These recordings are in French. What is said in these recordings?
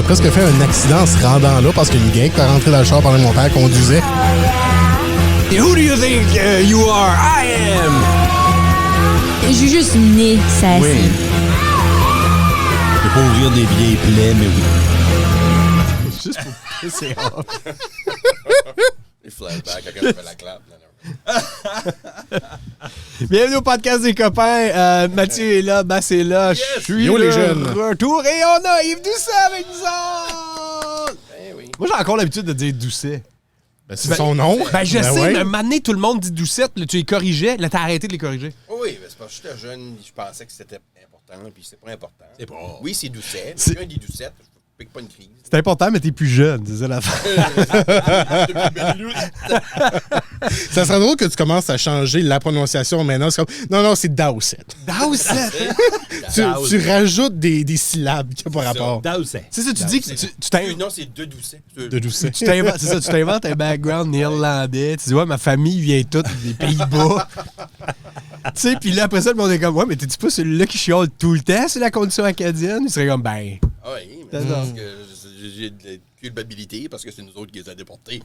presque fait un accident en se rendant là parce que le gars qui est rentré dans le char pendant que mon père conduisait. Et who do you think you are? I am! Je suis juste né, ça Oui. c'est. Je peux pas ouvrir des vieilles plaies, mais oui. Juste pour pisser off. Les flashbacks quand je fais la clap. Bienvenue au podcast des copains. Mathieu est là, Bass est là. Je suis Yo, les le jeunes. retour et on a Yves Doucet avec nous autres. Ben oui. Moi, j'ai encore l'habitude de dire Doucet. Ben, c'est son nom. Ben, je sais, ouais. mais un moment donné, tout le monde dit Doucette. Là, tu les corrigeais. Là, t'as arrêté de les corriger. Oui, mais c'est parce que j'étais jeune, je pensais que c'était important, puis c'est pas important. C'est pas. Oui, c'est Doucet. C'est- Quelqu'un dit Doucette, je pique pas une crise. C'est important, mais t'es plus jeune. C'est ça l'affaire. Ça serait drôle que tu commences à changer la prononciation maintenant. C'est comme, non, c'est Dowsett. Doucet. Tu rajoutes des syllabes qui n'ont pas rapport. Dowsett. C'est ça, tu dis que tu t'inventes. Non, c'est deux Doucet. De Doucet. C'est ça, tu t'inventes un background néerlandais. Tu dis, ouais, ma famille vient toute des Pays-Bas. Tu sais, puis là, après ça, le monde est comme, ouais, mais t'es-tu pas celui-là qui chiale tout le temps sur la condition acadienne? Il serait comme, ben. Ah oui, mais c'est parce que j'ai de la culpabilité parce que c'est nous autres qui les a déportés.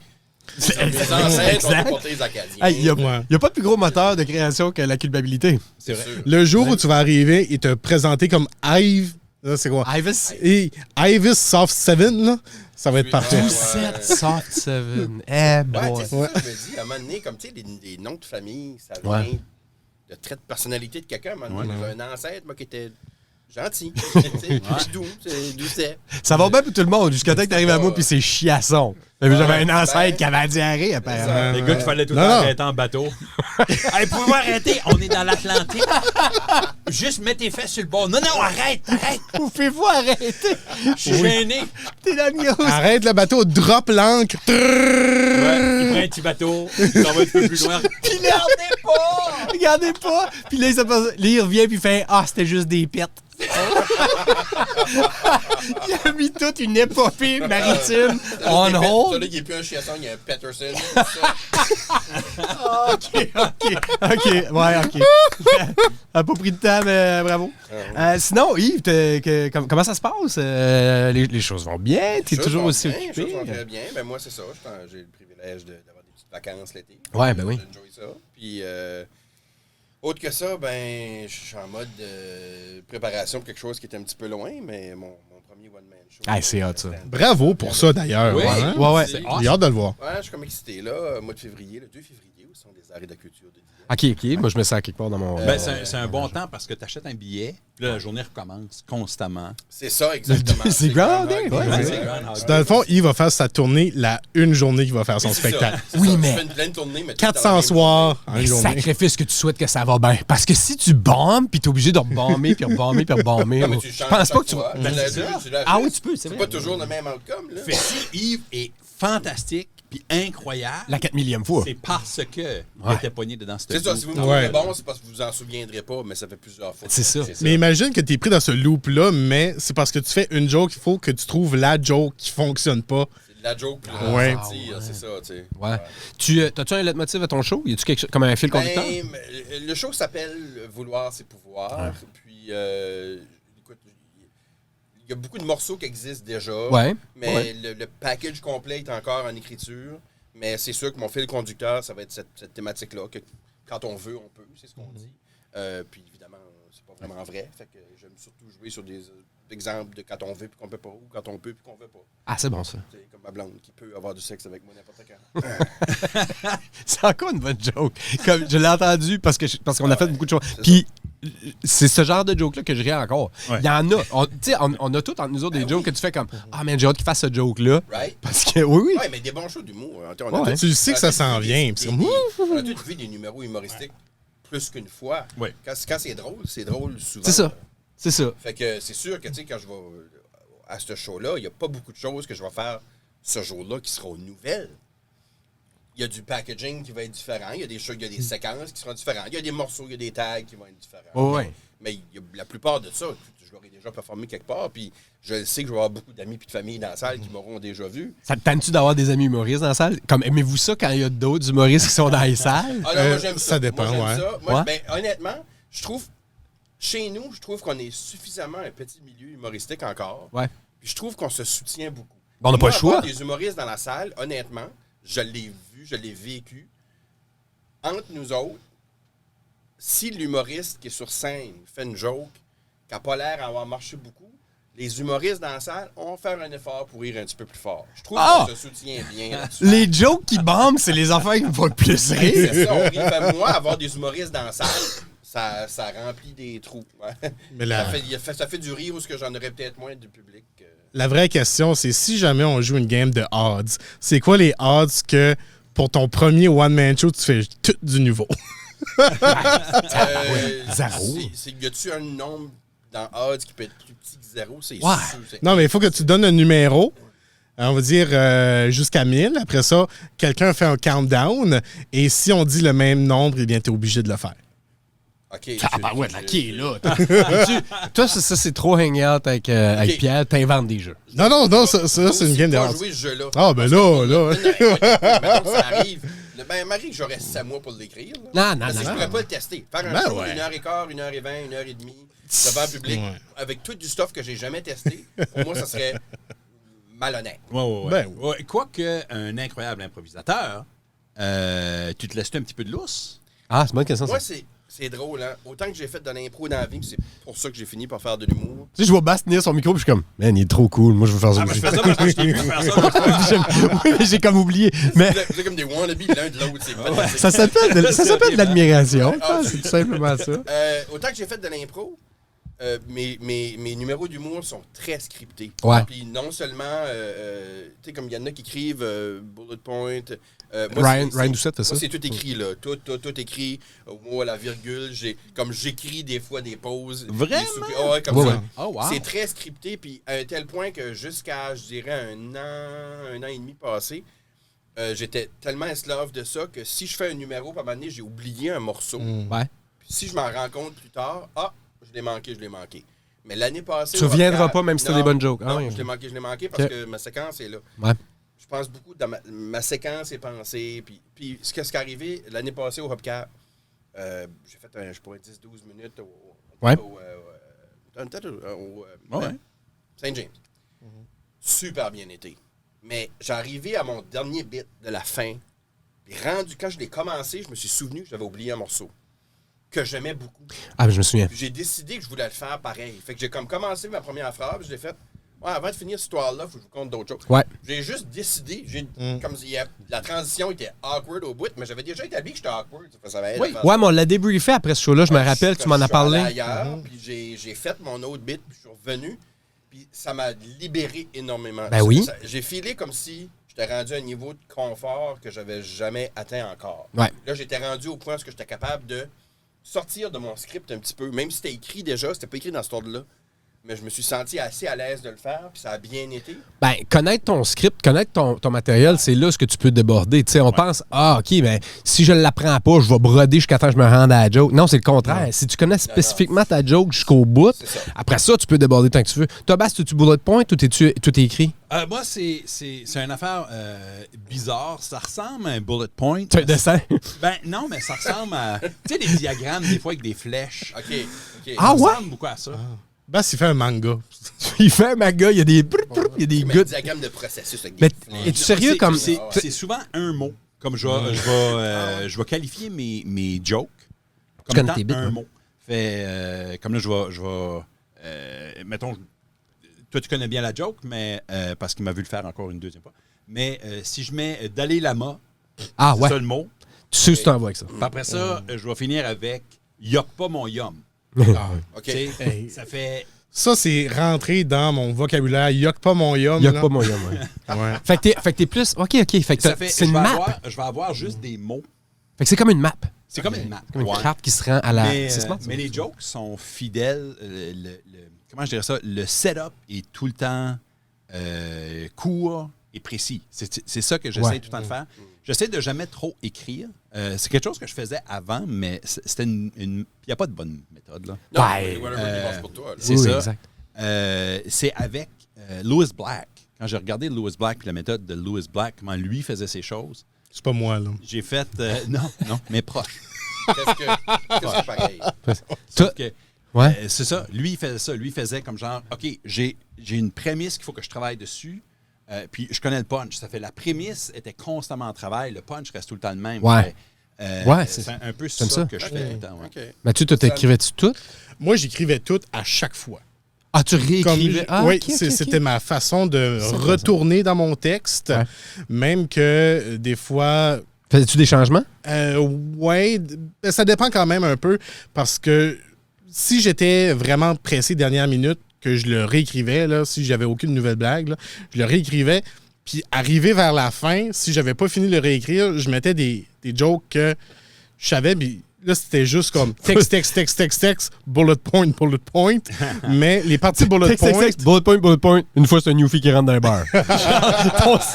Les ancêtres ont déporté les Acadiens. Il n'y a pas de plus gros moteur de création que la culpabilité. C'est vrai. Le jour où tu vas arriver et te présenter comme Ive, là, c'est quoi? Ivis. Et Ivis Soft 7, là, ça va être parfait. Ouais. 7 Soft 7. Eh, Ouais, boy. c'est ça que je me dis. À un moment donné, comme tu sais, les noms de famille, ça vient Ouais. de traits de personnalité de quelqu'un. À un moment donné, j'avais un ancêtre, moi, qui était gentil. C'est doux, c'est Doucet. Ça va bien pour tout le monde, jusqu'à temps que t'arrives à moi, puis c'est chiasson. J'avais un ancêtre qui avait la diarrhée, apparemment. Les gars qu'il fallait tout le Non, temps non. arrêter en bateau. Hey, pouvez-vous arrêter? On est dans l'Atlantique. Juste mets tes fesses sur le bord. Non, arrête. Pouvez-vous arrêter? Je suis gêné. T'es dans le news. Arrête le bateau, drop l'ancre. Ouais, il prend un petit bateau. Il s'en va un peu plus loin. Regardez pas! Puis là, il revient puis il fait « Ah, c'était juste des pets. » Il a mis toute une épopée maritime on hold. Celui qui est plus un chiasson, il y a un Peterson. OK. Ouais, OK. A pas pris de temps, mais bravo. Sinon, Yves, comment ça se passe? Les choses vont bien? T'es toujours aussi Les occupé? choses vont très bien. Ben moi, c'est ça. J'ai le privilège d'avoir des petites vacances l'été. Ouais, ben oui. J'enjoy ça. Puis, autre que ça, ben, je suis en mode préparation pour quelque chose qui est un petit peu loin, mais mon premier one-man show. Ah, c'est hot, ça. Bravo pour ça, d'ailleurs. Oui. Hein? Ouais. J'ai hâte de le voir. Ouais, je suis comme excité, là. Mois de février, le 2 février, où sont des arrêts de culture de OK. Moi, je me sens quelque part dans mon... Ben, c'est un bon temps parce que tu achètes un billet, puis là, la journée recommence constamment. C'est ça, exactement. C'est Groundhog, ouais. C'est Groundhog Dans le fond, il va faire sa tournée une journée qu'il va faire son spectacle. Oui, mais- Tu fais une pleine tournée, mais tout dans la 400 même soirs en une journée. Sacrifice que tu souhaites que ça va bien. Parce que si tu bombes, puis t'es obligé de rebomber, puis rebomber, puis rebomber... journée. Mais tu Je changes pense pas que tu chaque vas... fois. Ben, Tu c'est l'as ça. vu, tu l'as Ah vu. oui, tu peux, c'est C'est vrai. pas toujours le même outcome, là. Fait que si Yves est fantastique puis incroyable, La 4 millième fois. c'est parce que il était pogné dedans ce C'est ça, trou. si vous me trouvez Ouais. bon, c'est parce que vous vous en souviendrez pas, mais ça fait plusieurs fois. C'est ça. Mais imagine que t'es pris dans ce loop-là, mais c'est parce que tu fais une joke, il faut que tu trouves la joke qui fonctionne pas. C'est de la joke plus Ouais. ressentir, c'est ça, tu sais. Ouais. T'as-tu un leitmotiv à ton show? Y a-tu quelque chose comme un fil conducteur? Ben, le show s'appelle Vouloir, c'est pouvoir. Puis, écoute, il y a beaucoup de morceaux qui existent déjà. Ouais. Mais Ouais. le package complet est encore en écriture. Mais c'est sûr que mon fil conducteur, ça va être cette thématique-là, que quand on veut, on peut, c'est ce qu'on dit. Puis évidemment, c'est pas vraiment vrai. Fait que j'aime surtout jouer sur des exemples de quand on veut puis qu'on peut pas, ou quand on peut puis qu'on veut pas. Ah, c'est bon, ça. Tu sais, comme ma blonde qui peut avoir du sexe avec moi n'importe quand. C'est encore une bonne joke. Comme je l'ai entendu parce qu'on a fait beaucoup de choses. Puis c'est ce genre de joke-là que je ris encore. Ouais. Il y en a. Tu sais, on a tous entre nous autres des jokes que tu fais comme Ah, man, j'ai hâte qu'il fasse ce joke-là. Right? Parce que, oui. Ouais, mais des bons shows d'humour. Hein. Ouais. Tu sais que ça s'en vient. puis c'est comme, On a tous vu des numéros humoristiques plus qu'une fois. Oui. Quand c'est drôle souvent. C'est ça. C'est ça. Fait que c'est sûr que, tu sais, quand je vais à ce show-là, il n'y a pas beaucoup de choses que je vais faire ce jour-là qui seront nouvelles. Il y a du packaging qui va être différent. Il y a des choses, il y a des séquences qui seront différentes. Il y a des morceaux, il y a des tags qui vont être différents. Oh, ouais. Mais il y a la plupart de ça, je l'aurais déjà performé quelque part. Puis je sais que je vais avoir beaucoup d'amis et de famille dans la salle qui m'auront déjà vu. Ça te tente-tu d'avoir des amis humoristes dans la salle? Comme, aimez-vous ça quand il y a d'autres humoristes qui sont dans les salles? Ah non, moi, j'aime ça. ça dépend, Moi, j'aime ouais. ça. Moi, Ouais. ben, honnêtement, je trouve, chez nous, je trouve qu'on est suffisamment un petit milieu humoristique encore. Ouais. Puis je trouve qu'on se soutient beaucoup. On n'a pas le choix. Des humoristes dans la salle, honnêtement, je l'ai vu, je l'ai vécu. Entre nous autres, si l'humoriste qui est sur scène fait une joke qui n'a pas l'air d'avoir marché beaucoup, les humoristes dans la salle vont faire un effort pour rire un petit peu plus fort. Je trouve qu'on se soutient bien là-dessus. Les jokes qui bombent, c'est les affaires qui me font le plus rire. C'est ça, on rit. Fait, moi, avoir des humoristes dans la salle, ça remplit des trous. Ouais. Mais Ça fait du rire où ce que j'en aurais peut-être moins du public. La vraie question, c'est si jamais on joue une game de odds, c'est quoi les odds que pour ton premier one-man show, tu fais tout du nouveau? Zéro. Y a-tu un nombre dans odds qui peut être plus petit que 0? C'est sûr. Non, mais il faut que tu donnes un numéro. On va dire jusqu'à 1000. Après ça, quelqu'un fait un countdown. Et si on dit le même nombre, eh bien, tu es obligé de le faire. OK. Toi, ça, c'est trop hang-out avec Pierre. T'inventes des jeux. Non, ça c'est une game de odds. odds. Jouer ce jeu-là. Ah, ben là. Mettons que ça arrive. Ben, Marie, j'aurais 7 mois pour l'écrire. Non. Parce que je pourrais pas le tester. Faire un show 1h15, 1h20, 1h30 devant le public avec tout du stuff que j'ai jamais testé, pour moi, ça serait malhonnête. Ouais. Quoique un incroyable improvisateur, tu te laisses un petit peu de lousse? Ah, c'est bonne question. Moi, c'est drôle, hein. Autant que j'ai fait de l'impro dans la vie, c'est pour ça que j'ai fini par faire de l'humour. Tu sais, je vois Bass tenir son micro, puis je suis comme, man, il est trop cool. Moi, je veux faire ça. Ah, mais je fais ça parce que je t'ai vu faire ça. Oui, mais j'ai comme oublié. Mais Vous êtes comme des wannabes l'un de l'autre. C'est ça s'appelle de l'admiration. Ah, C'est tout simplement ça. Autant que j'ai fait de l'impro, mes numéros d'humour sont très scriptés. Ouais. Puis non seulement, tu sais, comme il y en a qui écrivent bullet point. Ryan Doucette fait ça. Moi, c'est tout écrit, là. Tout écrit. Moi, la virgule, comme j'écris des fois des pauses. Vraiment? Ouais, comme Ouais, ça. ouais. Oh, wow. C'est très scripté, puis à un tel point que jusqu'à, je dirais, un an et demi passé, j'étais tellement esclave de ça que si je fais un numéro, à un moment donné, j'ai oublié un morceau. Ouais. Puis si je m'en rends compte plus tard, je l'ai manqué. Mais l'année passée... Tu reviendras pas même si t'as des bonnes jokes. Non, Ah, oui. je l'ai manqué parce que ma séquence est là. Ouais. Je pense beaucoup dans ma séquence est pensée. Puis ce qui est arrivé l'année passée au Hubcap, j'ai fait je pourrais 10-12 minutes au Saint James. Super bien été. Mais j'ai arrivé à mon dernier bit de la fin. Et quand je l'ai commencé, je me suis souvenu que j'avais oublié un morceau que j'aimais beaucoup. Ah, mais je me souviens. Puis j'ai décidé que je voulais le faire pareil. Fait que j'ai comme commencé ma première phrase, puis je l'ai fait. Ouais, avant de finir cette histoire-là, il faut que je vous conte d'autres choses. Ouais. J'ai juste décidé, comme la transition était awkward au bout, mais j'avais déjà établi que j'étais awkward. Ça va être Ouais, mais on l'a débriefé après ce show-là. Je me rappelle, tu m'en as parlé. Ailleurs, puis j'ai fait mon autre bit, puis je suis revenu, puis ça m'a libéré énormément. Ben oui. J'ai filé comme si j'étais rendu à un niveau de confort que j'avais jamais atteint encore. Ouais. Là, j'étais rendu au point où j'étais capable de sortir de mon script un petit peu, même si c'était écrit déjà, c'était pas écrit dans cet ordre-là. Mais je me suis senti assez à l'aise de le faire, puis ça a bien été. Ben, connaître ton script, connaître ton matériel, c'est là ce que tu peux déborder. Tu sais, on pense, OK, ben, si je ne l'apprends pas, je vais broder jusqu'à temps que je me rende à la joke. Non, c'est le contraire. Si tu connais spécifiquement ta joke jusqu'au bout, après ça, tu peux déborder tant que tu veux. Toi, Bast, tu bullet point ou tout est écrit? Moi, c'est une affaire bizarre. Ça ressemble à un bullet point. C'est un dessin? Ben non, mais ça ressemble à... Tu sais, des diagrammes, des fois, avec des flèches. OK. Ah Ça ouais? ressemble beaucoup à ça. Ben, s'il fait un manga. Il fait un maga, il y a des il y a des Mais un gouttes. diagramme de processus avec Mais des flèches. es-tu sérieux comme... C'est souvent un mot. Comme je vais qualifier mes jokes comme connais étant tes bits, un hein? mot. Comme là, je vais mettons, toi, tu connais bien la joke, mais parce qu'il m'a vu le faire encore une deuxième fois. Mais si je mets Dalai Lama, Ah c'est ouais, ça le mot. tu sais où tu t'en vas avec ça. Puis après ça, je vais finir avec Yok pas mon yum. OK. Tu sais, ça fait... Ça, c'est rentré dans mon vocabulaire. Yuck pas mon yum. Il y a là. pas moyen, ouais. Ouais. Fait que t'es plus... OK. Fait que Ça fait c'est une map. je vais avoir juste des mots. Fait que c'est comme une map. C'est comme une map. Comme une Ouais. carte qui se rend à la... Mais, c'est smart, ça. mais les jokes sont fidèles. Comment je dirais ça? Le setup est tout le temps court et précis. C'est ça que j'essaie tout le temps de faire. J'essaie de jamais trop écrire. C'est quelque chose que je faisais avant, mais c'était une... Il n'y a pas de bonne méthode, là. Non, Ouais. whatever qui passe pour toi. Là. C'est Oui, ça. exact. C'est avec Louis Black. Quand j'ai regardé Louis Black et la méthode de Louis Black, comment lui faisait ses choses, C'est pas moi, là. j'ai fait... non, mais proche. Qu'est-ce que pareil? Sauf que, Ouais. c'est ça. Lui, il faisait ça. Lui, il faisait comme genre, OK, j'ai j'ai une prémisse qu'il faut que je travaille dessus. Puis je connais le punch. Ça fait la prémisse était constamment en travail. Le punch reste tout le temps le même. Ouais. Ouais, c'est un peu ça que je fais tout le temps. Ouais. OK. Mathieu, toi, t'écrivais-tu tout? Moi, j'écrivais tout à chaque fois. Ah, tu réécrivais? Oui, ok, ok, c'était ok. ma façon de C'est retourner dans mon texte. Ouais. Même que des fois, Faisais-tu des changements? ça dépend quand même un peu parce que si j'étais vraiment pressé dernière minute, que je le réécrivais, là, si j'avais aucune nouvelle blague, là, je le réécrivais. Puis arrivé vers la fin, si j'avais pas fini de le réécrire, je mettais des jokes que je savais, puis là, c'était juste comme texte, bullet point. Mais les parties bullet point... bullet point. Une fois, c'est un newfie qui rentre dans un bar.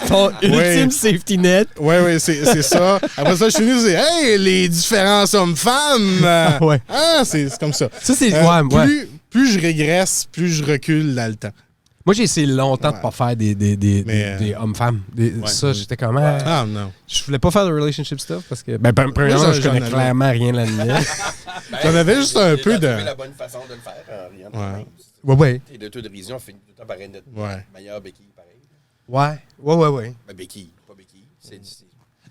ton ultime safety net. Oui, c'est ça. Après ça, je suis venu dire, hey, les différents hommes-femmes. Ouais. Ah, c'est comme ça. Ça, c'est... Plus je régresse, plus je recule dans le temps. Moi, j'ai essayé longtemps de pas faire des hommes-femmes. Ça, j'étais comme... Ah, non. Je voulais pas faire de relationship stuff parce que... premièrement, je connais clairement rien là-dedans. J'en avais juste un peu de... trouvé la bonne façon de le faire en riant. Ouais. Et l'autodérision finit tout le temps par être Ouais. meilleure béquille, pareil. Ouais. Ben, béquille, pas béquille. C'est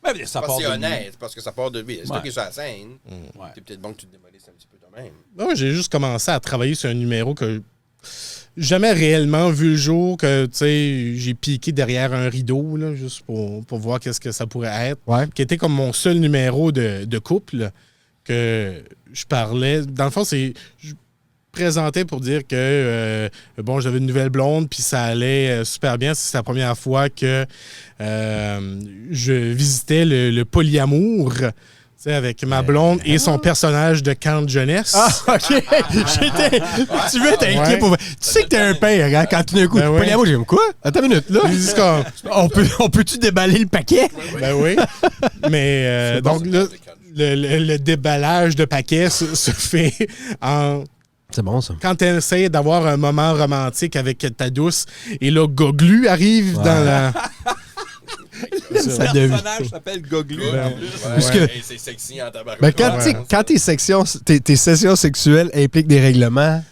Mais ça part c'est de honnête, parce que ça part de lui. C'est toi Ouais. qui es sur la scène. Ouais. C'est peut-être bon que tu te démolisses un petit peu toi-même. Moi, j'ai juste commencé à travailler sur un numéro que jamais réellement vu le jour, que tu sais, j'ai piqué derrière un rideau, là, juste pour voir qu'est-ce que ça pourrait être. Ouais. Qui était comme mon seul numéro de couple que je parlais. Dans le fond, je présentais pour dire que bon, j'avais une nouvelle blonde, puis ça allait super bien. C'est la première fois que je visitais le polyamour. Tu sais, avec ma blonde et son personnage de camp de jeunesse. Ah, OK. Tu veux être inquiet pour... Tu sais que t'es un père, hein, quand tout d'un coup, Ben oui. moi, j'aime quoi? Attends une minute, là. Ils disent comme, On peut-tu déballer le paquet? ben oui. Mais donc là, le déballage de paquets se fait C'est bon, ça. quand tu essaies d'avoir un moment romantique avec ta douce et là, Goglu arrive dans la... Le personnage s'appelle Goglu. en plus. Parce que- C'est sexy en tabac. Mais quand tes sessions sexuelles impliquent des règlements,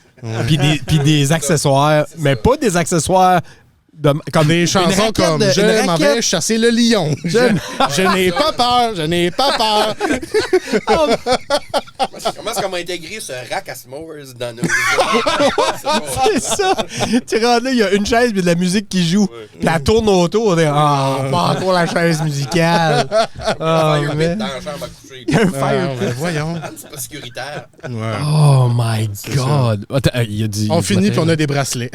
puis des accessoires, mais pas des accessoires comme Des chansons comme « Je m'en vais chasser le lion ». Je n'ai pas peur, je n'ai pas peur. Comment intégrer ce rack à s'mores dans nos... C'est ça! Tu rentres là, il y a une chaise puis de la musique qui joue. Puis elle tourne autour. On est pas encore la chaise musicale. Ah, Fire mais... pit dans la chambre à coucher. Il y a un fire Ben, voyons. C'est pas sécuritaire. Ouais. Oh my God! Attends, il a dit... On finit puis on a des bracelets.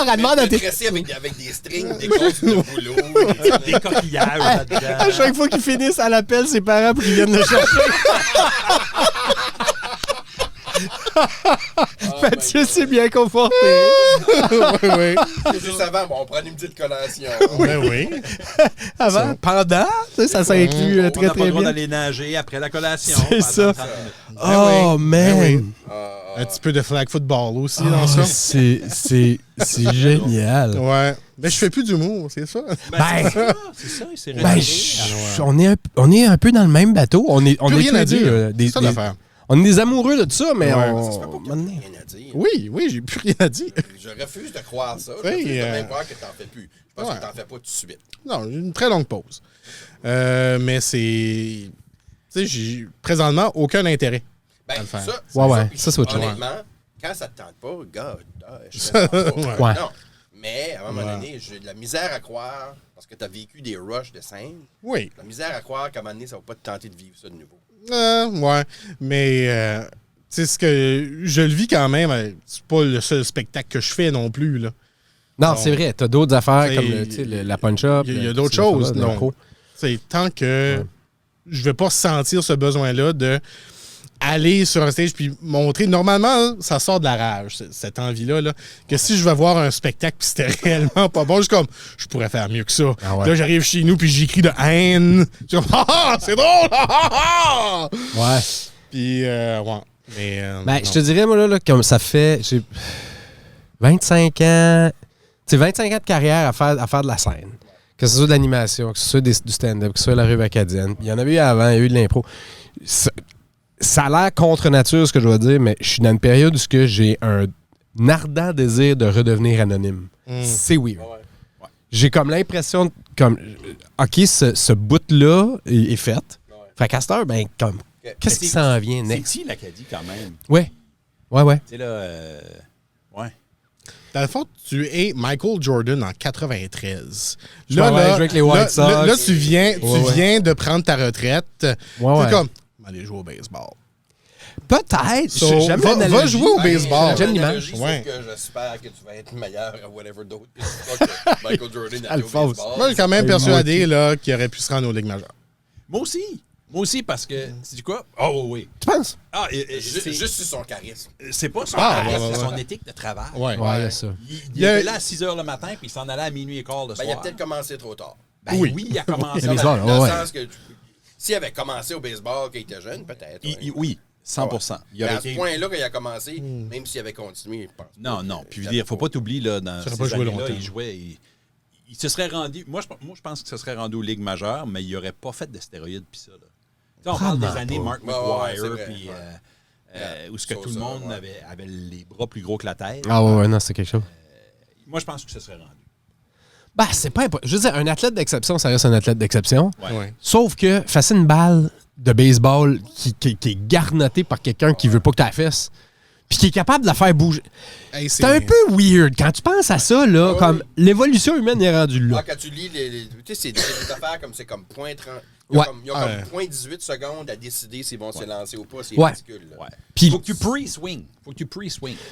elle demande à tes... Tressé avec des strings, des grosses de boulot. Des coquillages là-dedans. À chaque fois qu'ils finissent, elle appelle ses parents pour qu'ils viennent le chercher. Mathieu s'est bien conforté. Oui. Juste avant, bon, on prend une petite collation. Ben oui. Avant, pendant, ça s'inclut On très n'a pas le très droit bien. d'aller nager après la collation. C'est pendant ça. 30 minutes. Oh Ben man! oui. Un petit peu de flag football aussi dans ça. C'est génial. Ouais. Mais je fais plus d'humour, c'est ça. Ben, C'est ça, il s'est ben, retiré. on est un peu dans le même bateau. On est Plus rien tous à les deux, dire. des- C'est ça des- l'affaire. on est des amoureux de ça, mais Ouais. on... Ça se fait pas que t'as rien à dire. Oui, j'ai plus rien à dire. Je refuse de croire ça. Je Oui, refuse de même croire que t'en fais plus. Je pense ouais. que t'en fais pas tout de suite. Non, j'ai une très longue pause. Mais c'est... Tu sais, j'ai présentement aucun intérêt. Ben, À le faire. ça, Ouais, puis ça, c'est autre chose. honnêtement, quand ça te tente pas, gars, je fais ça pas. Ouais. Non. Mais à un moment donné, j'ai de la misère à croire, parce que t'as vécu des rushs de scène, Oui. la misère à croire qu'à un moment donné, ça va pas te tenter de vivre ça de nouveau. Ouais. Mais, tu sais, ce que je le vis quand même, c'est pas le seul spectacle que je fais non plus, là. Non, Bon. c'est vrai. T'as d'autres affaires T'sais, comme tu sais, la punch-up. Il y a le- d'autres ces affaires-là, choses, de non. l'impro. C'est tant que je vais pas sentir ce besoin-là de aller sur un stage puis montrer. Normalement, ça sort de la rage, cette envie-là. Là, que si je vais voir un spectacle puis c'était réellement pas bon, je suis comme, je pourrais faire mieux que ça. Ah ouais. Là, j'arrive chez nous puis j'écris de haine. Je suis comme, ah, c'est drôle! Ah, ah! Ouais. Puis, ouais. Mais, Ben, non. je te dirais, moi, là, comme ça fait... J'ai 25 ans... Tu sais, 25 ans de carrière à faire de la scène. Que ce soit de l'animation, que ce soit du stand-up, que ce soit la rue acadienne. Il y en avait eu avant, il y a eu de l'impro. Ça ça a l'air contre nature ce que je vais dire, mais je suis dans une période où j'ai un ardent désir de redevenir anonyme. C'est weird. Ouais. J'ai comme l'impression, comme, OK, ce bout-là est fait. Ouais. Fait qu'à cette heure, ben, comme, qu'est-ce qui s'en vient C'est next? petit l'Acadie quand même. Ouais. Tu sais, là, ouais. Dans le fond, tu es Michael Jordan en 93. Je m'en vais jouer avec les White Sox. Là, tu viens de prendre ta retraite. Ouais. C'est comme, aller jouer au baseball. Peut-être. So, J'aime va l'analogie. jouer au baseball. J'aime l'image. l'image. Ouais. Que j'espère que tu vas être meilleur à whatever d'autre. que Michael Jordan a au Alphonse. baseball. Moi, je suis quand même persuadé là, qu'il aurait pu se rendre aux Ligues majeures. Moi aussi, parce que, c'est quoi? Oh, oui. Tu penses? Ah, Juste sur son charisme. c'est pas son Ah, charisme, ouais, c'est ouais. son éthique de travail. Ouais. Ouais, il y a ça. Il était là à 6 h le matin, puis il s'en allait à minuit et quart le Ben, soir. il a peut-être commencé trop tard. Ben oui, il a commencé. Le baseball, Dans ouais. le sens que s'il avait commencé au baseball quand il était jeune, peut-être. ouais. Oui, 100%. Il Mais aurait à ce été... point-là, quand il a commencé, même s'il avait continué, je pense. Non. Puis, il ne faut pas t'oublier, là, dans Ça ces aurait pas joué années-là, longtemps. il jouait... Il se serait rendu... Moi, je pense qu'il se serait rendu aux Ligues majeures, mais il n'aurait pas fait de stéroïdes puis ça, là. Tu sais, on parle des années Mark Ouais, ouais, c'est McGuire, vrai, puis... ouais. où ce que tout le Ça, monde ouais. avait les bras plus gros que la tête. Ah ouais, non, c'est quelque chose. Moi, je pense que ça serait rendu. Ben, c'est pas impossible. Je veux dire, un athlète d'exception, ça reste un athlète d'exception. Ouais. Sauf que, face une balle de baseball qui est garnottée par quelqu'un qui veut pas que tu la fasses, puis qui est capable de la faire bouger. Hey, C'est un peu weird. Quand tu penses à ça, là, Ouais. comme l'évolution humaine est rendue là. Ah, quand tu lis tu sais, c'est des affaires comme c'est comme point 30. Ouais. Ils ont Ouais. comme point 18 secondes à décider s'ils vont se lancer ou pas. C'est Ouais. ridicule. Là. Ouais. Puis- Faut que tu pre-swing.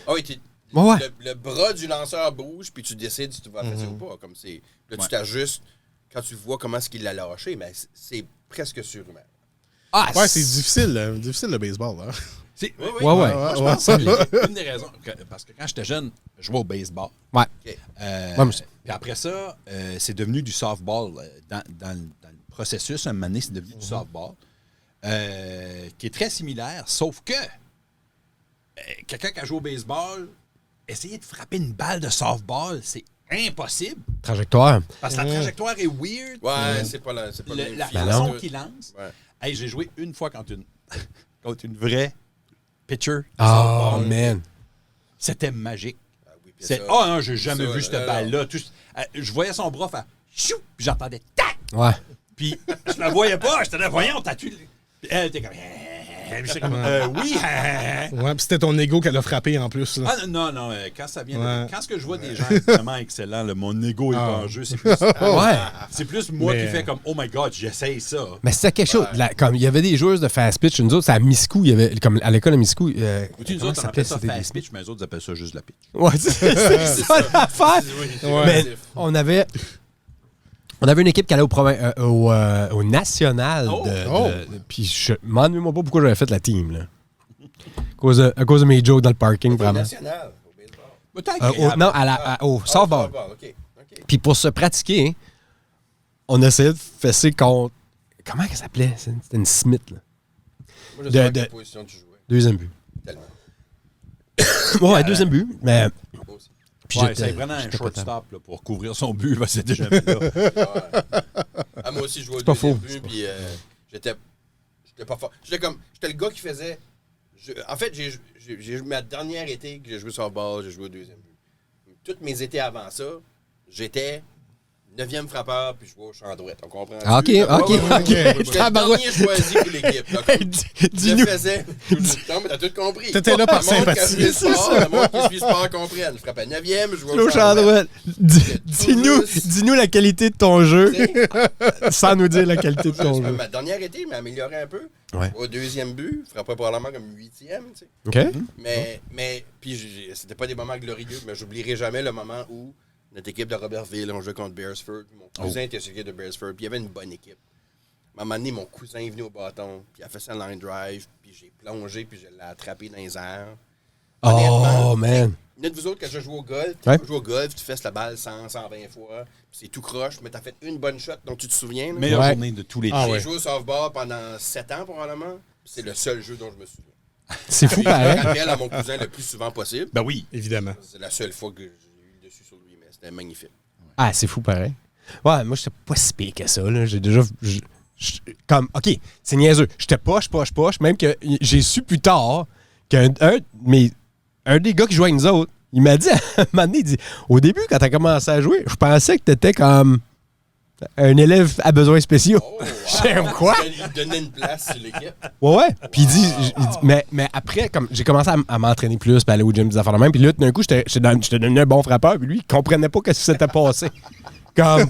Ah oui, Ouais. le bras du lanceur bouge, puis tu décides si tu vas faire ça ou pas. Comme c'est, là, tu Ouais. t'ajustes quand tu vois comment est-ce qu'il l'a lâché, mais c'est presque surhumain. Ah, Ouais, c'est difficile, difficile le baseball. Là. C'est... Oui, Ouais, ouais. Moi, je pense que c'est une des raisons. Parce que quand j'étais jeune, je jouais au baseball. Ouais. OK. moi aussi. Puis après ça, c'est devenu du softball. Dans le processus, un moment donné, c'est devenu du softball. Qui est très similaire, sauf que quelqu'un qui a joué au baseball, essayer de frapper une balle de softball, c'est impossible. Trajectoire. Parce que la trajectoire est weird. Ouais, c'est pas le même La fil. façon non. qu'il lance. Ouais. Hey, j'ai joué une fois contre une vraie pitcher. de Oh, softball. man. C'était magique. Ah oui, puis C'est ça, non, j'ai jamais ça, vu là, cette là, balle-là. Je voyais son bras faire chou, puis j'entendais tac, Ouais. puis je la voyais pas. J'étais là, voyons, t'as tué. Puis elle était comme. Puis j'étais comme, oui. Ouais, puis c'était ton ego qu'elle a frappé en plus. Là. Ah non, quand ça vient. Ouais. Quand ce que je vois des gens vraiment excellents, là, mon ego est pas en jeu. C'est plus, Ouais. c'est plus moi Mais- qui fais comme, oh my god, j'essaye ça. Mais c'était quelque chose. Comme il y avait des joueuses de fast pitch, nous autres, c'est à Miscou, il y avait, comme à l'école à Miscou. Ou tu nous comment autres, on ça appelle s'appelait, ça c'était fast pitch, mais les autres, ils appellent ça juste la pitch. Ouais, c'est ça l'affaire. Mais on avait une équipe qui allait au national. Puis je m'ennuie-moi pas pourquoi j'avais fait la team. Là. À cause de mes jokes dans le parking, Au vraiment. national, au baseball. Non, au softball. OK. Puis pour se pratiquer, hein, on essayait de fesser contre. Comment elle s'appelait? C'était une Smith. Là. Moi, je sais pas de- quelle position tu jouais. Deuxième but. Tellement. Ouais, deuxième but. Mais. Moi aussi. Puis Ouais, j'étais- ça prenait un j'étais pas shortstop là, pour couvrir son but, parce que c'était jamais là. Ah, moi aussi, je jouais au pas deuxième faux, but, puis j'étais pas fort. J'étais le gars qui faisait... En fait, j'ai ma dernière été que j'ai joué softball, j'ai joué au deuxième but. Tous mes étés avant ça, j'étais 9e frappeur, puis je jouais au champ droite. On comprend? Ah, ok. J'étais le Tabarouette. dernier choisi pour l'équipe. là. Dis-nous. Je faisais... Non, mais t'as tout compris. T'étais là par Le monde qui sympathie. suit le sport, le monde qui suit le sport comprenne. Je frappais 9e, je jouais Au au champ champ droite. droit. Dis-nous la qualité de ton jeu Tu sais, sans nous dire la qualité de ton jeu. Ma dernière été m'a amélioré un peu. Ouais. Au deuxième but, je frappais probablement comme 8e. Tu sais. OK? Mais puis c'était pas des moments glorieux, mais j'oublierai jamais le moment où notre équipe de Robertville, on jouait contre Beresford. Mon cousin était sur l'équipe de Beresford, puis il y avait une bonne équipe. À un moment donné, mon cousin est venu au bâton, puis il a fait sa line drive, puis j'ai plongé, puis je l'ai attrapé dans les airs. Oh, Honnêtement, man. Il y en a de vous autres, quand je joue au golf, Ouais. tu joues au golf, tu fesses la balle 100, 120 fois, puis c'est tout croche, mais t'as fait une bonne shot dont tu te souviens. là. Meilleure Ouais. journée de tous les Ah temps. ouais. J'ai joué au softball pendant 7 ans, probablement. C'est le seul jeu dont je me souviens. C'est fou, Puis je pareil. le rappelle à mon cousin le plus souvent possible. Ben oui. Évidemment. C'est la seule fois que j'ai eu le dessus sur lui, mais c'était magnifique. Ah, c'est fou, pareil. Ouais, moi, j'étais pas si pire que ça. Là. J'ai déjà. comme, OK, c'est niaiseux. J'étais poche. Même que j'ai su plus tard qu'un des gars qui jouait avec nous autres, il m'a dit, à un moment donné, il dit, au début, quand t'as commencé à jouer, je pensais que t'étais comme un élève à besoins spéciaux. Oh, wow. J'aime quoi? Il donnait une place sur l'équipe. Ouais. Puis il dit, mais après, comme j'ai commencé à m'entraîner plus, puis aller au gym, des affaires de même, puis là, d'un coup, j'étais devenu un bon frappeur, puis lui, il comprenait pas ce qui s'était passé. Comme,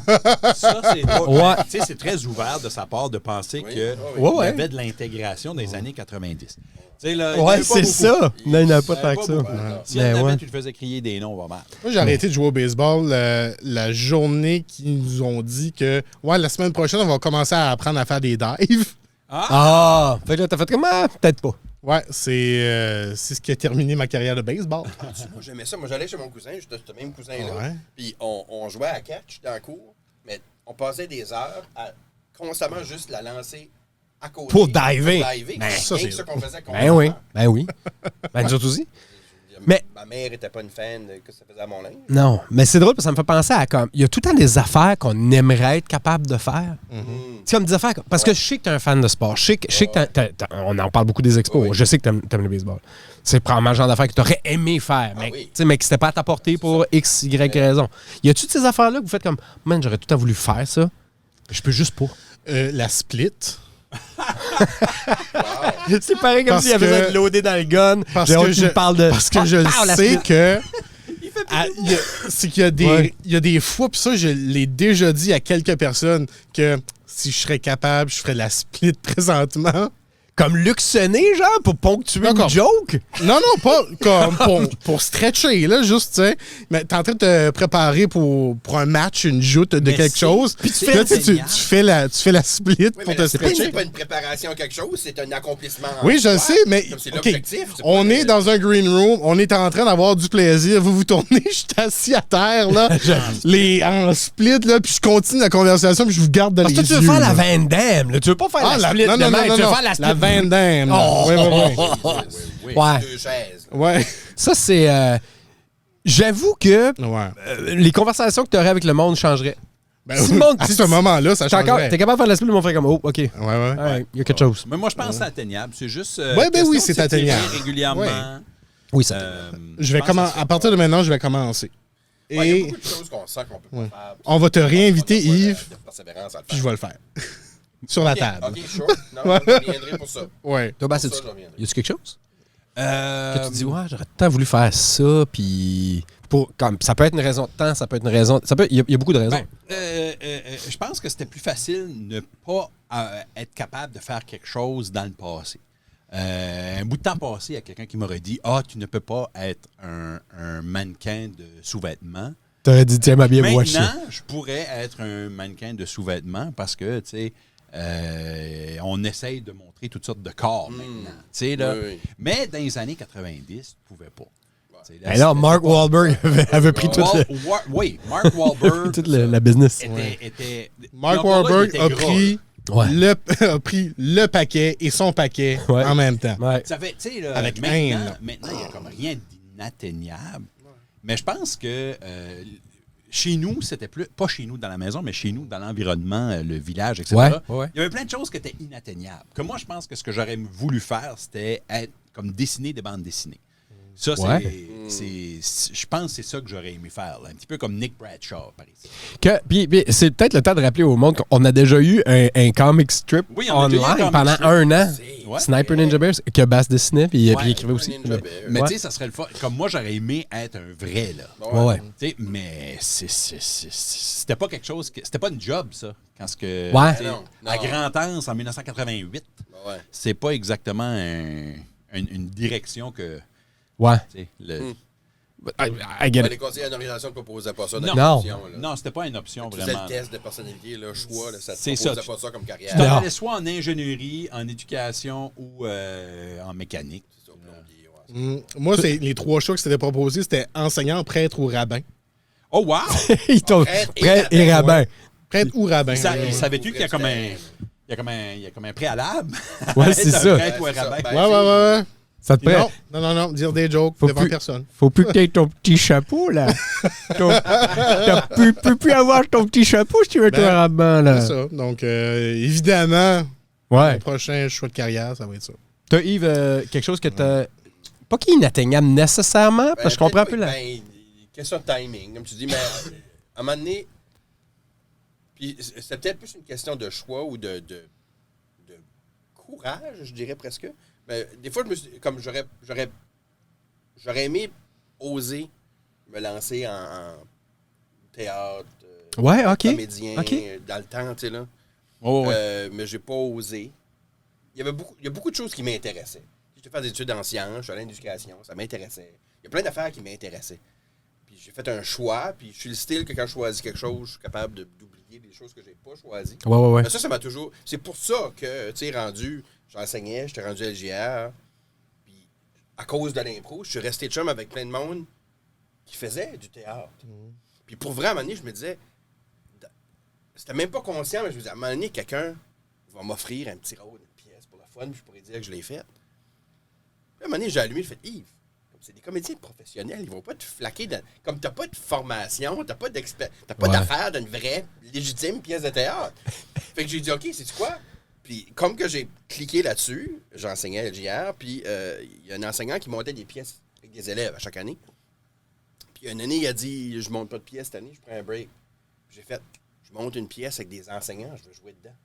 Ça, c'est pas... Ouais. Tu sais, c'est très ouvert de sa part de penser Oui. qu'il Ouais. y avait de l'intégration dans les années 90. Tu sais, là, il y en ouais, avait pas c'est beaucoup. ça. Non, il n'y en a pas Il y en tant avait que pas ça. beaucoup. Si Ben en ouais. avait, tu le faisais crier des noms, pas mal. Moi, j'ai arrêté de jouer au baseball la journée qu'ils nous ont dit que la semaine prochaine, on va commencer à apprendre à faire des dives. Ah! Fait que là, t'as fait comment? Peut-être pas. Ouais, c'est ce qui a terminé ma carrière de baseball. Moi, j'aimais ça. Moi, j'allais chez mon cousin, j'étais ce même cousin-là. Ouais. Puis on jouait à catch dans la cour, mais on passait des heures à constamment juste la lancer à côté. Pour diver. Ben, ça, c'est ça qu'on faisait Ben oui. Ben oui. Ben nous autres aussi. Mais- Ma mère était pas une fan de ce que ça faisait à mon linge. Non, mais c'est drôle parce que ça me fait penser à comme. Il y a tout le temps des affaires qu'on aimerait être capable de faire. Tu sais, comme des affaires. Parce que je sais que t'es un fan de sport. Je sais que on en parle beaucoup des expos. Oui. Je sais que t'aimes le baseball. C'est probablement le genre d'affaires que t'aurais aimé faire. Mais, oui. tu sais, mais que c'était pas à ta portée pour X, Y raison. Y a-tu de ces affaires-là que vous faites comme. Man, j'aurais tout le temps voulu faire ça. Je peux juste pas. La split. C'est pareil comme Parce s'il y avait que- besoin de loader dans le gun. Parce J'ai hâte que qu'il je, me parle de. parce que je le Ah, la sais split. que. C'est qu'il y a des, Ouais. il y a des fois, puis ça, je l'ai déjà dit à quelques personnes, que si je serais capable, je ferais la split présentement. Comme Luc Sonné, genre, pour ponctuer une D'accord. joke. Non, pas comme pour stretcher, là, juste, tu sais. Mais t'es en train de te préparer pour un match, une joute de Mais quelque c'est- chose. puis tu Là, fais tu génial. fais la split Oui, pour mais te la split, stretcher. c'est pas une préparation à quelque chose, c'est un accomplissement. en Oui, je le soi. sais, mais Comme c'est OK, l'objectif. c'est on pas est le- dans un green room, on est en train d'avoir du plaisir. Vous vous tournez, je suis assis à terre, là, en split, là, puis je continue la conversation, puis je vous garde dans Parce les que yeux. tu veux faire la là. Van Damme, là. Tu veux pas faire Ah, la split non, de non, même. non, Tu veux non, faire la split. la Van Damme. là. Oh. Ouais. Oui, Ouais. deux chaises. Ouais. Ça, c'est. J'avoue que Ouais. les conversations que tu aurais avec le monde changeraient. Ben, Si le monde- à ce moment-là, ça T'es encore- changerait. T'es capable de faire la split, le monde ferait comme, oh, OK. Ouais. Ouais, il y a quelque chose. Mais moi, je pense que c'est atteignable. C'est juste. Ouais, ben oui, question de c'est s'étirer atteignable. régulièrement. Ouais. Oui, ça. Je vais à partir de maintenant, je vais commencer. Ouais, il y a Et beaucoup de choses qu'on sent qu'on peut pas faire. on va te réinviter, On a pas Yves, de persévérance à le puis faire. je vais le faire. Sur la Ok, table. OK, sure. Non, je reviendrai pour ça. Ouais. Toi, ben, Pour c'est- ça, je reviendrai. y a-tu quelque chose? Que tu dis, ouais, j'aurais tant voulu faire ça, puis. Ça peut être une raison de temps, ça peut être une raison. Il y a beaucoup de raisons. Je pense que c'était plus facile de ne pas être capable de faire quelque chose dans le passé. Un bout de temps passé, il y a quelqu'un qui m'aurait dit « Ah, tu ne peux pas être un mannequin de sous-vêtements. » T'aurais dit, tiens, ma bien watché. Maintenant, je pourrais être un mannequin de sous-vêtements parce que, tu sais, on essaye de montrer toutes sortes de corps maintenant. Tu sais, là. Oui, oui. Mais dans les années 90, tu ne pouvais pas. Tu sais, là, Ben là, c'était Mark pas- Wahlberg avait pris toute, Oui, Mark Wahlberg toute la business. était... Mark puis encore là, il Wahlberg était a gras, pris, Ouais. a pris le paquet et son paquet Ouais. en même temps. Ouais. Ça fait, tu sais, là, Avec maintenant, haine, là. maintenant, il n'y a comme rien d'inatteignable. Mais je pense que chez nous, c'était plus, pas chez nous dans la maison, mais chez nous, dans l'environnement, le village, etc. Ouais. Il y avait plein de choses qui étaient inatteignables. Que moi, je pense que ce que j'aurais voulu faire, c'était être comme dessiner des bandes dessinées. Ça, je pense que c'est ça que j'aurais aimé faire. Là. Un petit peu comme Nick Bradshaw, par exemple. Puis c'est peut-être le temps de rappeler au monde qu'on a déjà eu un comic strip Oui, on a déjà eu un online comic pendant strip. un an. Ouais. Sniper Ninja Bears, que Bass dessinait, puis il écrivait aussi. Ninja Bear. Mais Ouais. tu sais, ça serait le fun. Comme moi, j'aurais aimé être un vrai, là. Ouais. Tu sais, mais c'était pas quelque chose... C'était pas une job, ça. Quand ce que, Ouais. tu sais, Non, à non. Grand-Anse, en 1988, Ouais. c'est pas exactement une direction que... Ouais. tu sais, le- I get Ouais, it. les conseillers d'orientation ne proposaient pas ça dans Non. l'émission, là. Non, c'était pas une option, Tu faisais vraiment. le test de personnalité, le choix, là, ça ne C'est proposait ça. pas ça comme Tu carrière. Non. t'en allais soit en ingénierie, en éducation ou en mécanique. C'est ça, plombier, ouais. Moi, c'est les trois choix que c'était proposé, c'était enseignant, prêtre ou rabbin. Oh, wow! Ils t'ont Prêtre et prêt et rabbin. rabbin. Prêtre ou rabbin. Savais-tu qu'il y a comme un... Il y a comme un préalable? Ouais, à c'est être un ça. prêtre ou un Ouais, c'est ça. rabbin? Ben, Ouais. Tu Ça te prend. Non, dire des jokes Faut devant plus- personne. Faut plus que t'aies ton petit chapeau, là. Tu peux plus avoir ton petit chapeau si tu veux Ben, être rabbin, là. C'est ça. Donc, évidemment, Ouais. le prochain choix de carrière, ça va être ça. T'as, Yves, quelque chose que t'as... Pas qui est inatteignable nécessairement, parce que je comprends un peu la... Question de timing, comme tu dis, mais à un moment donné, puis c'est peut-être plus une question de choix ou de courage, je dirais presque. Mais des fois, je me suis, comme j'aurais aimé oser me lancer en théâtre, Ouais, OK. comédien, OK. dans le temps, tu sais, là. Oh, ouais. Mais j'ai pas osé. Il y a beaucoup de choses qui m'intéressaient. J'étais fait des études en sciences, je suis allé en éducation, ça m'intéressait. Il y a plein d'affaires qui m'intéressaient. Puis j'ai fait un choix, puis je suis le style que quand je choisis quelque chose, je suis capable d'oublier des choses que j'ai pas choisies. Ouais. Mais ça m'a toujours... C'est pour ça que, tu sais, j'enseignais, j'étais rendu LGR, puis à cause de l'impro, je suis resté chum avec plein de monde qui faisait du théâtre. Puis pour vrai, à un moment donné, je me disais... C'était même pas conscient, mais je me disais, à un moment donné, quelqu'un va m'offrir un petit rôle, une pièce pour la fun, puis je pourrais dire que je l'ai faite. Puis à un moment donné, j'ai allumé, j'ai fait, Yves, c'est des comédiens professionnels, ils vont pas te flaquer. Comme t'as pas de formation, t'as pas d'affaire d'une vraie, légitime pièce de théâtre. Fait que j'ai dit, OK, c'est quoi? Puis comme que j'ai cliqué là-dessus, j'enseignais à LGR, puis il y a un enseignant qui montait des pièces avec des élèves à chaque année. Puis une année, il a dit, je monte pas de pièce cette année, je prends un break. Puis j'ai fait, je monte une pièce avec des enseignants, je veux jouer dedans.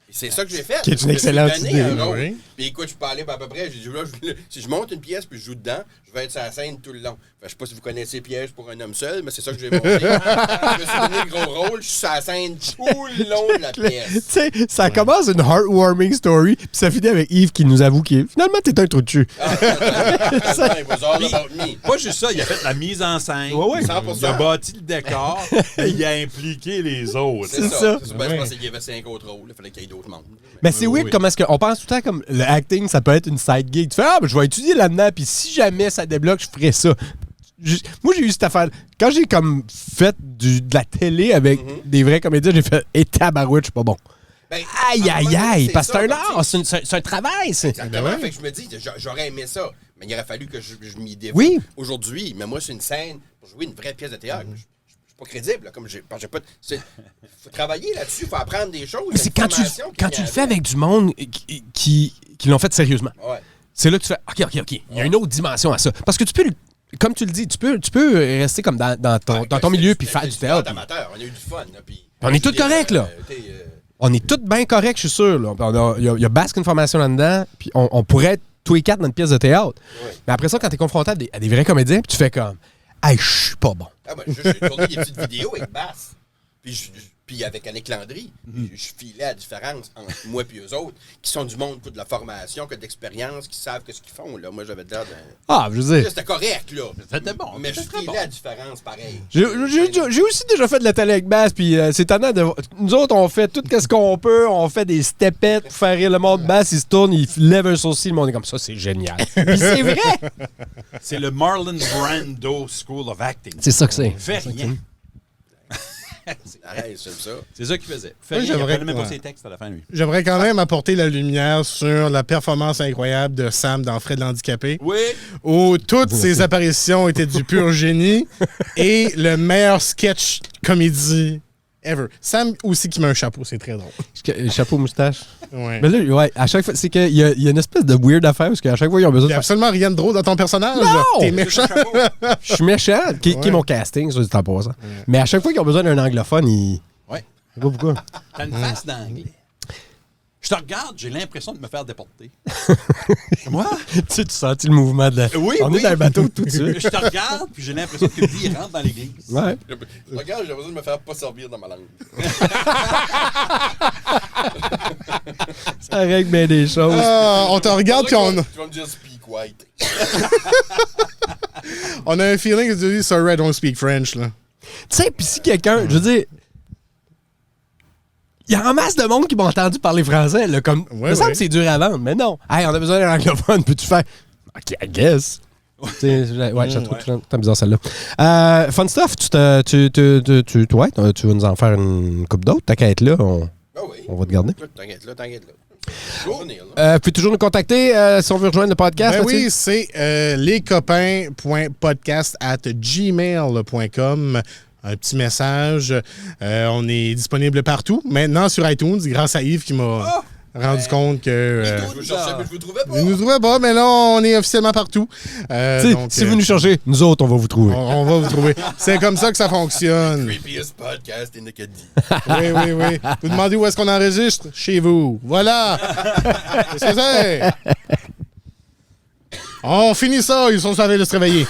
Et c'est ça que j'ai fait. Qui est une excellente idée. Oui. Puis écoute, je parlais à peu près, j'ai dit, là, si je monte une pièce puis je joue dedans, je vais être sur la scène tout le long. Fait, je sais pas si vous connaissez Piège pour un homme seul, mais c'est ça que j'ai monté. Je me suis donné le gros rôle, je suis sur la scène tout le long de la Tu pièce. sais, ça commence une heartwarming story, puis ça finit avec Yves qui nous avoue qu'il finalement, t'es un trou de cul. It was all about me. Pas juste ça, il a fait la mise en scène. Ouais. 100%. Il a bâti le décor et il a impliqué les autres. C'est ça. Je pensais qu'il y avait 5 autres rôles, il fallait qu'il y ait d'autres membres. Mais c'est weird comment est-ce qu'on pense tout le temps comme le acting, ça peut être une side gig. Tu fais, ben, je vais étudier là-dedans, puis si jamais ça débloque, je ferai ça. Moi, j'ai eu cette affaire. Quand j'ai comme fait de la télé avec des vrais comédiens, j'ai fait, tabarouette, je suis pas bon. Ben, Aïe, parce que c'est un ça, art, c'est un travail. Exactement. Ben ouais. Fait que je me dis, j'aurais aimé ça. Mais il aurait fallu que je m'y dévoue. Oui. Aujourd'hui, mais moi, c'est une scène pour jouer une vraie pièce de théâtre. Je suis pas crédible. Là, comme j'ai pas. Faut travailler là-dessus, il faut apprendre des choses. Mais c'est quand tu le fais avec du monde qui l'ont fait sérieusement. Ouais. C'est là que tu fais, OK. Il y a une autre dimension à ça. Parce que tu peux, comme tu le dis, tu peux rester comme dans ton milieu puis faire du théâtre. Amateur. On a eu du fun. Là, puis On est tous corrects, là. On est tous bien corrects, je suis sûr. Là. Il y a basque une formation là-dedans, puis on pourrait être tous les quatre dans une pièce de théâtre. Ouais. Mais après ça, quand t'es confronté à des vrais comédiens, puis tu fais comme, hey, je suis pas bon. Ah, ben, j'ai tourné des petites vidéos avec Bass. Puis avec Annick Landry, je filais la différence entre moi et eux autres, qui sont du monde pour de la formation, que d'expérience, qui savent que ce qu'ils font. Là. Moi, j'avais l'air d'un... Ah, je veux dire. C'était correct, là. C'était bon. Mais je c'était très filais bon. la différence, pareil. J'ai aussi déjà fait de la télé avec Bass, puis c'est étonnant de... Nous autres, on fait tout ce qu'on peut, on fait des stepettes pour faire rire le monde. Bass, il se tourne, il lève un sourcil, le monde est comme ça, c'est génial. Puis c'est vrai! C'est le Marlon Brando School of Acting. C'est ça que c'est. Fais rien. Arrête, c'est ça. C'est ça qu'il faisait. Fais Oui, rien. Il j'aimerais apprenait même pas que- ses textes à la fin, lui. J'aimerais quand même apporter la lumière sur la performance incroyable de Sam dans Fred l'handicapé, Oui. où toutes ses apparitions étaient du pur génie et le meilleur sketch comédie ever. Sam aussi qui met un chapeau, c'est très drôle. Chapeau, moustache. Ouais. Mais là, ouais, à chaque fois, c'est qu'il y a une espèce de weird affaire, parce qu'à chaque fois, ils ont besoin Il n'y de a faire... absolument rien de drôle dans ton personnage. Non! T'es méchant. Je suis méchant, qui est mon casting, ça, c'est en passant. Mais à chaque fois qu'ils ont besoin d'un anglophone, ils... Ouais. Je sais pas pourquoi. T'as une face d'anglais. Je te regarde, j'ai l'impression de me faire déporter. Moi? Tu sens le mouvement de la... Oui, On est dans le bateau tout de suite. Je te regarde, puis j'ai l'impression que lui, il rentre dans l'église. Ouais. Regarde, j'ai besoin de me faire pas servir dans ma langue. Ça règle bien des choses. On te regarde puis on Tu vas me dire speak white. a un feeling que tu dis sorry, I don't speak French. Là. Tu sais, pis si quelqu'un, je veux dire, il y a en masse de monde qui m'ont entendu parler français, là, comme, Ouais, me semble ouais. que c'est dur à vendre, mais non. Hey, on a besoin d'un anglophone, peux-tu faire, OK, I guess. Tu sais, ouais, je trouve que bizarre celle-là. Fun stuff, tu vas nous en faire une coupe d'autres, ta qu'à être là, Ah oui. on va te garder. T'inquiète là. Je vais revenir, là. Vous pouvez toujours nous contacter si on veut rejoindre le podcast. Ben Mathieu? oui, c'est lescopains.podcast@gmail.com. Un petit message. On est disponible partout. Maintenant sur iTunes, grâce à Yves qui m'a rendu compte que... Je vous cherchais, mais je vous trouvais pas. vous ne nous trouvez pas, mais là, on est officiellement partout. Donc, Si vous nous changez, nous autres, on va vous trouver. on va vous trouver. C'est comme ça que ça fonctionne. Creepiest podcast in Acadie. Oui. Vous demandez où est-ce qu'on enregistre? Chez vous. Voilà. Qu'est-ce que c'est? On finit ça. Ils sont savés de se réveiller.